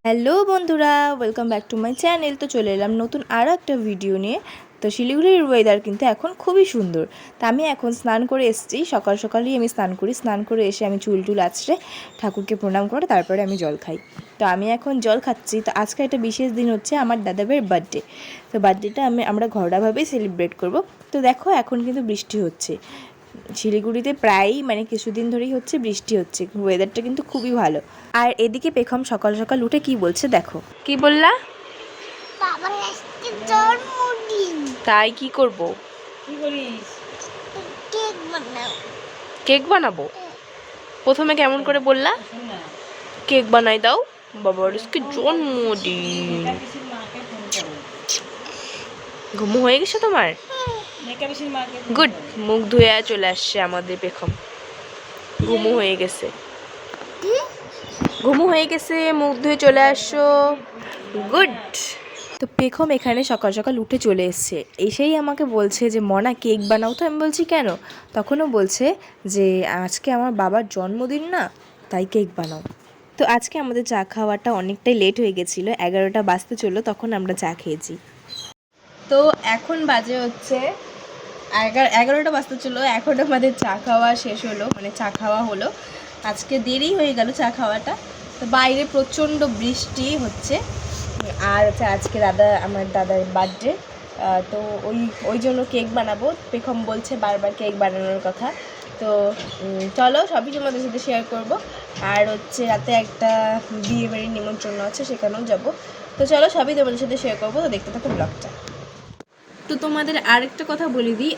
Hello বন্ধুরা, welcome back to my channel. তো চলে এলাম নতুন আরও একটা ভিডিও নিয়ে। তো শিলিগুড়ির ওয়েদার কিন্তু এখন খুবই সুন্দর। তা আমি এখন স্নান করে এসেছি, সকাল সকালই আমি স্নান করি। স্নান করে এসে আমি চুল টুল আঁচড়ে ঠাকুরকে প্রণাম করে তারপরে আমি জল খাই। তো আমি এখন জল খাচ্ছি। তো আজকে একটা বিশেষ দিন হচ্ছে আমার দাদাভাইয়ের বার্থডে। তো বার্থডেটা আমরা ঘরোয়াভাবেই সেলিব্রেট করব। তো দেখো এখন কিন্তু বৃষ্টি হচ্ছে শিলিগুড়িতে, প্রায়ই কিছুদিন ধরেই হচ্ছে বৃষ্টি হচ্ছে। ওয়েদারটা কিন্তু খুবই ভালো। আর এদিকে পেখম সকাল সকাল উঠে কি বলছে দেখো। কি বললা? বাবার আজকে জন্মদিন। তাই কি করব? কি করিস? কেক বানাও। কেক বানাবো? প্রথমে কেমন করে বললা? কেক বানাই দাও, বাবার আজকে জন্মদিন। ঘুমো হয়ে গেছে তোমার? গুড। মুখ ধুয়ে চলে আসছে আমাদের পেখম। ঘুমো হয়ে গেছে, মুখ ধুয়ে চলে আসছো। গুড। তো পেখম এখানে সকাল সকাল উঠে চলে এসছে। এসেই আমাকে বলছে যে মনা কেক বানাও। তো আমি বলছি কেন? তখনও বলছে যে আজকে আমার বাবার জন্মদিন না, তাই কেক বানাও। তো আজকে আমাদের চা খাওয়াটা অনেকটাই লেট হয়ে গেছিলো, 11টা বাজতে চললো, তখন আমরা চা খেয়েছি। তো এখন বাজে হচ্ছে 11টা বাজতে চললো, এখন আমাদের চা খাওয়া শেষ হলো, চা খাওয়া হলো। আজকে দেরি হয়ে গেল চা খাওয়াটা। তো বাইরে প্রচণ্ড বৃষ্টি হচ্ছে। আর হচ্ছে আজকে আমার দাদার বার্থডে। তো ওই জন্য কেক বানাবো। পেখম বলছে বারবার কেক বানানোর কথা। তো চলো সবই তোমাদের সাথে শেয়ার করব। আর হচ্ছে রাতে একটা বিয়ে বাড়ির নিমন্ত্রণ আছে, সেখানেও যাব। তো চলো সবই তোমাদের সাথে শেয়ার করবো। তো দেখতে থাকো ব্লগটা। তো তোমাদের আরেকটা কথা বলে দিই,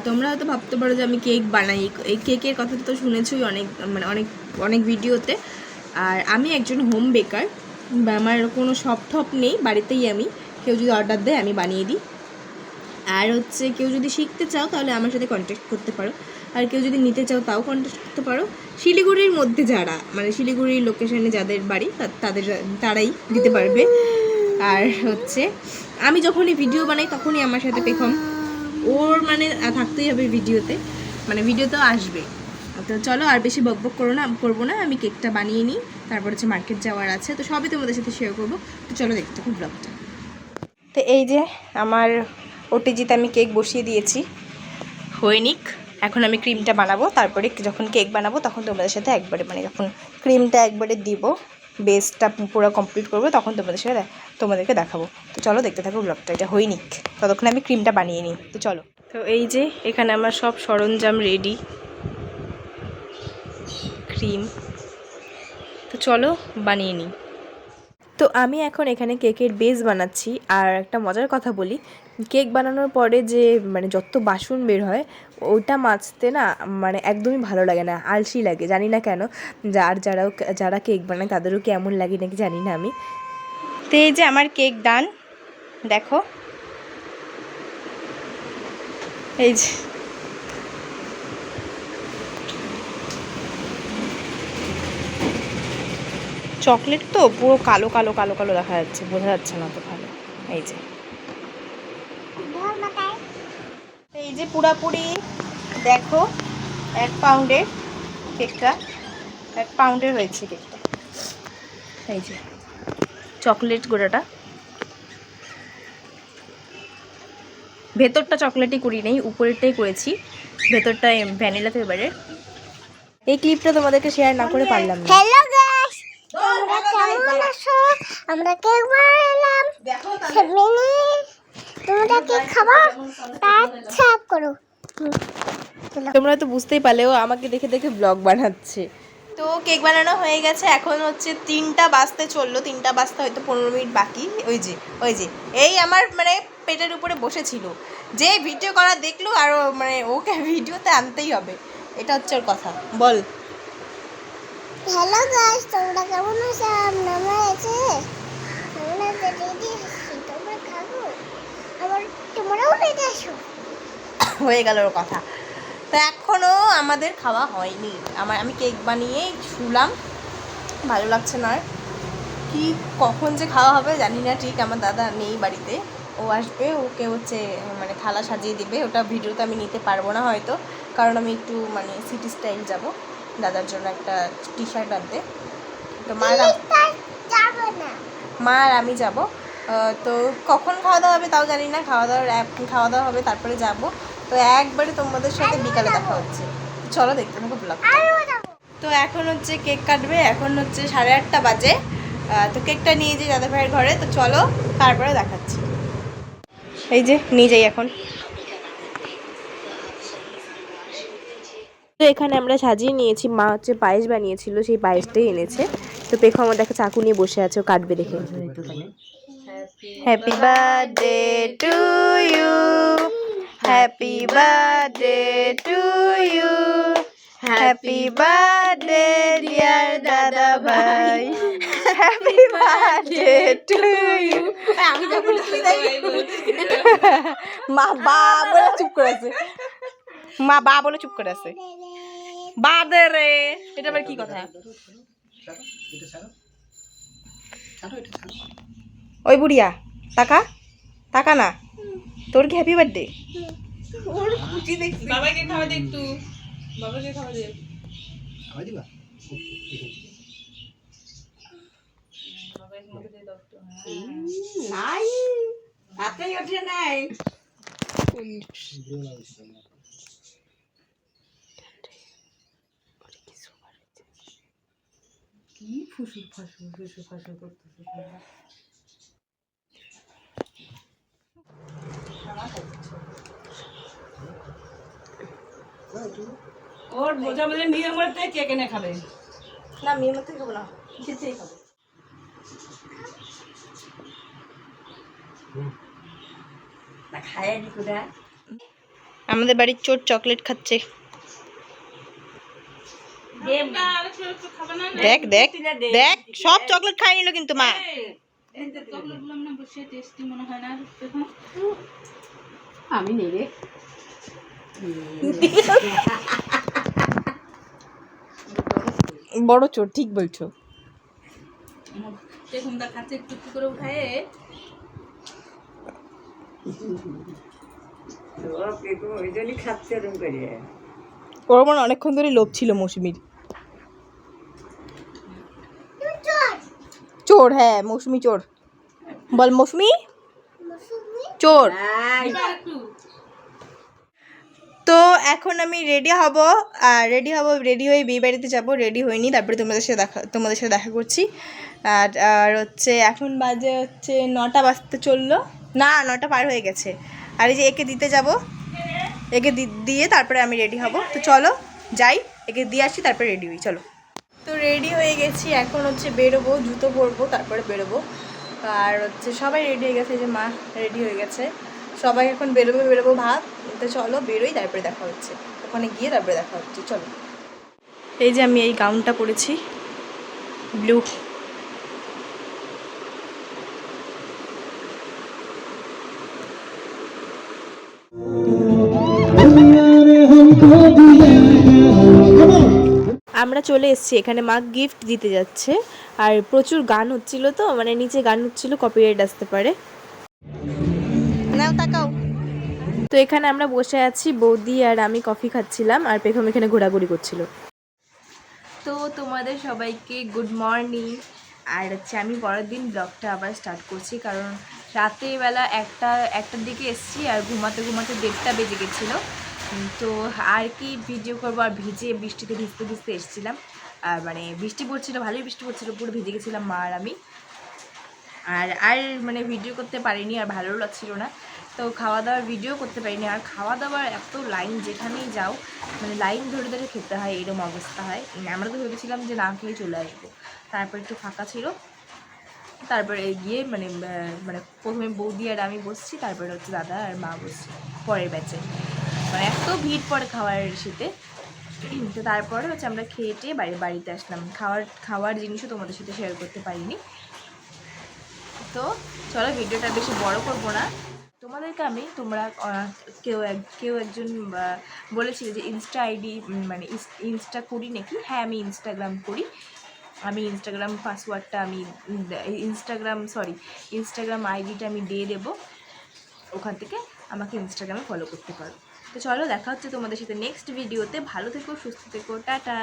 তোমরা হয়তো ভাবতে পারো যে আমি কেক বানাই। এই কেকের কথা তো শুনেছই অনেক, অনেক অনেক ভিডিওতে। আর আমি একজন হোম বেকার, বা আমার কোনো শপ টপ নেই, বাড়িতেই আমি, কেউ যদি অর্ডার দেয় আমি বানিয়ে দিই। আর হচ্ছে কেউ যদি শিখতে চাও তাহলে আমার সাথে কন্ট্যাক্ট করতে পারো। আর কেউ যদি নিতে চাও তাও কন্ট্যাক্ট করতে পারো। শিলিগুড়ির মধ্যে যারা, শিলিগুড়ির লোকেশনে যাদের বাড়ি তারাই দিতে পারবে। আর হচ্ছে আমি যখনই ভিডিও বানাই তখনই আমার সাথে পেখম, ওর থাকতেই হবে ভিডিওতে, ভিডিওতেও আসবে। তো চলো আর বেশি বকবক করবো না, আমি কেকটা বানিয়ে নিই। তারপর হচ্ছে মার্কেট যাওয়ার আছে, তো সবই তোমাদের সাথে শেয়ার করবো। তো চলো দেখতে থাকো ব্লগটা। তো এই যে আমার ওটিজিতে আমি কেক বসিয়ে দিয়েছি, হয়ে নিক। এখন আমি ক্রিমটা বানাবো, তারপরে যখন কেক বানাবো তখন তোমাদের সাথে একবারে যখন ক্রিমটা একবারে দিব, বেসটা পুরো কমপ্লিট করবো, তখন তোমাদেরকে দেখাবো। তো চলো দেখতে থাকো ব্লগটা। এটা হয়ে নিক, ততক্ষণ আমি ক্রিমটা বানিয়ে নিই। তো চলো। তো এই যে এখানে আমার সব সরঞ্জাম রেডি, ক্রিম। তো চলো বানিয়ে নিই। তো আমি এখন এখানে কেকের বেস বানাচ্ছি। আর একটা মজার কথা বলি, কেক বানানোর পরে যে যত বাসন বের হয় ওটা মাজতে না একদমই ভালো লাগে না, আলসি লাগে, জানি না কেন। যারা কেক বানায় তাদেরও কেমন লাগে নাকি জানি না আমি। তো এই যে আমার কেক ডান, দেখো এই যে। চকলেট তো পুরো কালো কালো কালো কালো দেখা যাচ্ছে, বোঝা যাচ্ছে না তো ভালো। এই যে এই যে পুরাপুরি দেখো 1 পাউন্ডের কেকটা, 1 পাউন্ডের হয়েছে কেকটা। এই যে চকলেট গোড়াটা, ভেতরটা চকলেটই করি নেই, উপরেরটাই করেছি, ভেতরটা ভ্যানিলা ফ্লেভারের। এই ক্লিপটা তোমাদেরকে শেয়ার না করে পারলাম না। হ্যালো গাইস, তোমরা কেমন আছো? আমরা কেক বানালাম। তোমরা কেক খাবা? সাবস্ক্রাইব করো। তোমরা তো বুঝতেই পারলেও আমাকে দেখে দেখে ব্লগ বানাচ্ছে। তো কেক বানানো হয়ে গেছে, এখন হচ্ছে 3টা বাজতে চললো, 3টা বাজতে হয়তো 15 মিনিট বাকি। ওই যে এই আমার পেটের উপরে বসেছিল, যে ভিডিও করা দেখলো আর ওকে ভিডিওতে আনতেই হবে, এটা হচ্ছে ওর কথা। বল। হ্যালো গাইস, তোমরা কেমন আছো? আমরা আছি, আমরা রেডি আছি, তোমরা খাবো? আবার তোমরাও রেডি আছো? হয়ে গেল ওর কথা। তো এখনও আমাদের খাওয়া হয়নি। আমি কেক বানিয়ে শুলাম, ভালো লাগছে না। আর কি কখন যে খাওয়া হবে জানি না ঠিক। আমার দাদা নেই বাড়িতে, ও আসবে, ওকে হচ্ছে থালা সাজিয়ে দিবে। ওটা ভিডিওতে আমি নিতে পারবো না হয়তো, কারণ আমি একটু সিটি স্টাইল যাব দাদার জন্য একটা টি শার্ট আনতে। তো মা আর যাবে না। মা আর আমি যাব। তো কখন খাওয়া দাওয়া হবে তাও জানি না, খাওয়া দাওয়া হবে তারপরে যাব। তো একবারে তোমাদের সাথে বিকালে দেখা হচ্ছে, চলো দেখতে থাকো ব্লগ। তো এখন হচ্ছে কেক কাটবে, এখন হচ্ছে 8:30 বাজে। তো কেকটা নিয়ে যাই দাদা ভাইয়ের ঘরে, তো চলো তারপরে দেখাচ্ছি। এই যে নিয়ে যাই এখন। তো এখানে আমরা সাজিয়ে নিয়েছি, মা হচ্ছে পায়েস বানিয়েছিল, সেই পায়েসটাই এনেছে। তো পেখো আমার দেখে চাকু নিয়ে বসে আছে, ও কাটবে দেখে। Happy birthday to you, happy birthday to you, happy birthday dear দাদা ভাই, হ্যাপি বার্থডে টু ইউ। আমি যখন মা বা বলে চুপ করে আছে, মা বা বলে চুপ করে আছে। বাদে রে, এটা আবার কি কথা? ওই বুড়িয়া টাকা টাকা না, তোর কি হ্যাপি বার্থডে? ওর খুশি দেখছি। বাবাকে খাওয়া দে একটু, বাবাকে খাওয়া দে। খাওয়া দিবা? নাই হাতেই ওঠে নাই। কি ফুসুর ফাসুর করতেছে ওর বোঝা বোঝা নিয়ে মরতে কে কেনে খাবে না, মেয়ে মতো খাবো না, খেতেই খাবো। আমাদের বাড়ির চোর চকলেট খাচ্ছে, দেখ দেখ দেখ, সব চকলেট খাই নিল কিন্তু মা। আমি নেই রে, বড় চোর, ঠিক বলছো। খাচ্ছে একটু একটু করে উঠায়, ওর মনে অনেকক্ষণ ধরে লোভ ছিল মৌসুমীর। চোর, হ্যাঁ মৌসুমী চোর, বল মৌসুমী চোর। তো এখন আমি রেডি হব, রেডি হয়ে বিয়ে বাড়িতে যাবো। রেডি হইনি, তারপরে তোমাদের সাথে দেখা করছি। আর হচ্ছে এখন বাজে হচ্ছে 9টা বাজতে চললো, না 9টা পার হয়ে গেছে। আর এই যে একে দিতে যাব, একে দিয়ে তারপরে আমি রেডি হব। তো চলো যাই, একে দিয়ে আসি তারপরে রেডি হই, চলো। তো রেডি হয়ে গেছি, এখন হচ্ছে বেরোবো, জুতো পরবো তারপরে বেরোবো। আর হচ্ছে সবাই রেডি হয়ে গেছে, যে মা রেডি হয়ে গেছে, সবাই এখন বেরোবো ভাব। তো চলো বেরোই, তারপরে দেখা হচ্ছে, ওখানে গিয়ে তারপরে দেখা হচ্ছে, চলো। এই যে আমি এই গাউনটা পরেছি, ব্লু। আমরা চলে এসেছি, এখানে মা গিফট দিতে যাচ্ছে। আর প্রচুর গান হচ্ছিল, তো মানে নিচে গান হচ্ছিল, কপিরাইট আসতে পারে। নাও তাকাও। তো এখানে আমরা বসে আছি, বৌদি আর আমি কফি খাচ্ছিলাম, আর পেখম এখানে ঘোরাঘুরি করছিল। তো তোমাদের সবাইকে গুড মর্নিং। আর হচ্ছে আমি পরের দিন ব্লগটা আবার স্টার্ট করছি, কারণ রাতেরবেলা একটার দিকে এসেছি, আর ঘুমাতে 1:30 বেজে গেছিলো। তো আর কি ভিডিও করবো, আর বৃষ্টিতে ভিজতে এসেছিলাম। আর মানে বৃষ্টি পড়ছিল, ভালোই বৃষ্টি পড়ছিল, পুরো ভিজে গেছিলাম মা আর আমি। আর মানে ভিডিও করতে পারিনি, আর ভালোও লাগছিল না। তো খাওয়া দাওয়ার ভিডিও করতে পারিনি। আর খাওয়া দাওয়ার এত লাইন, যেখানেই যাও মানে লাইন ধরে ধরে খেতে হয়, এরকম অবস্থা হয়। আমরা তো ভেবেছিলাম যে না খেয়ে চলে আসবো, তারপর একটু ফাঁকা ছিল, তারপরে গিয়ে মানে প্রথমে বৌদি আর আমি বসছি, তারপরে হচ্ছে দাদা আর মা বসছি পরের ব্যাচে। মানে এত ভিড় পড়ে খাওয়ার শীতে। তো তারপরে হচ্ছে আমরা খেয়ে টেয়ে বাড়িতে আসলাম। খাওয়ার জিনিসও তোমাদের সাথে শেয়ার করতে পারিনি। তো চলো ভিডিওটা বেশি বড় করবো না। তোমাদেরকে তোমরা কেউ একজন বলেছিল যে ইনস্টা আইডি মানে ইনস্টা করি নাকি। হ্যাঁ আমি ইনস্টাগ্রাম করি, আমি ইনস্টাগ্রাম পাসওয়ার্ডটা ইনস্টাগ্রাম আইডিটা আমি দিয়ে দেবো, ওখান থেকে আমাকে ইনস্টাগ্রামে ফলো করতে পারো। তো চলো দেখা হচ্ছে তোমাদের সাথে নেক্সট ভিডিওতে। ভালো থেকো, সুস্থ থেকো, টাটা।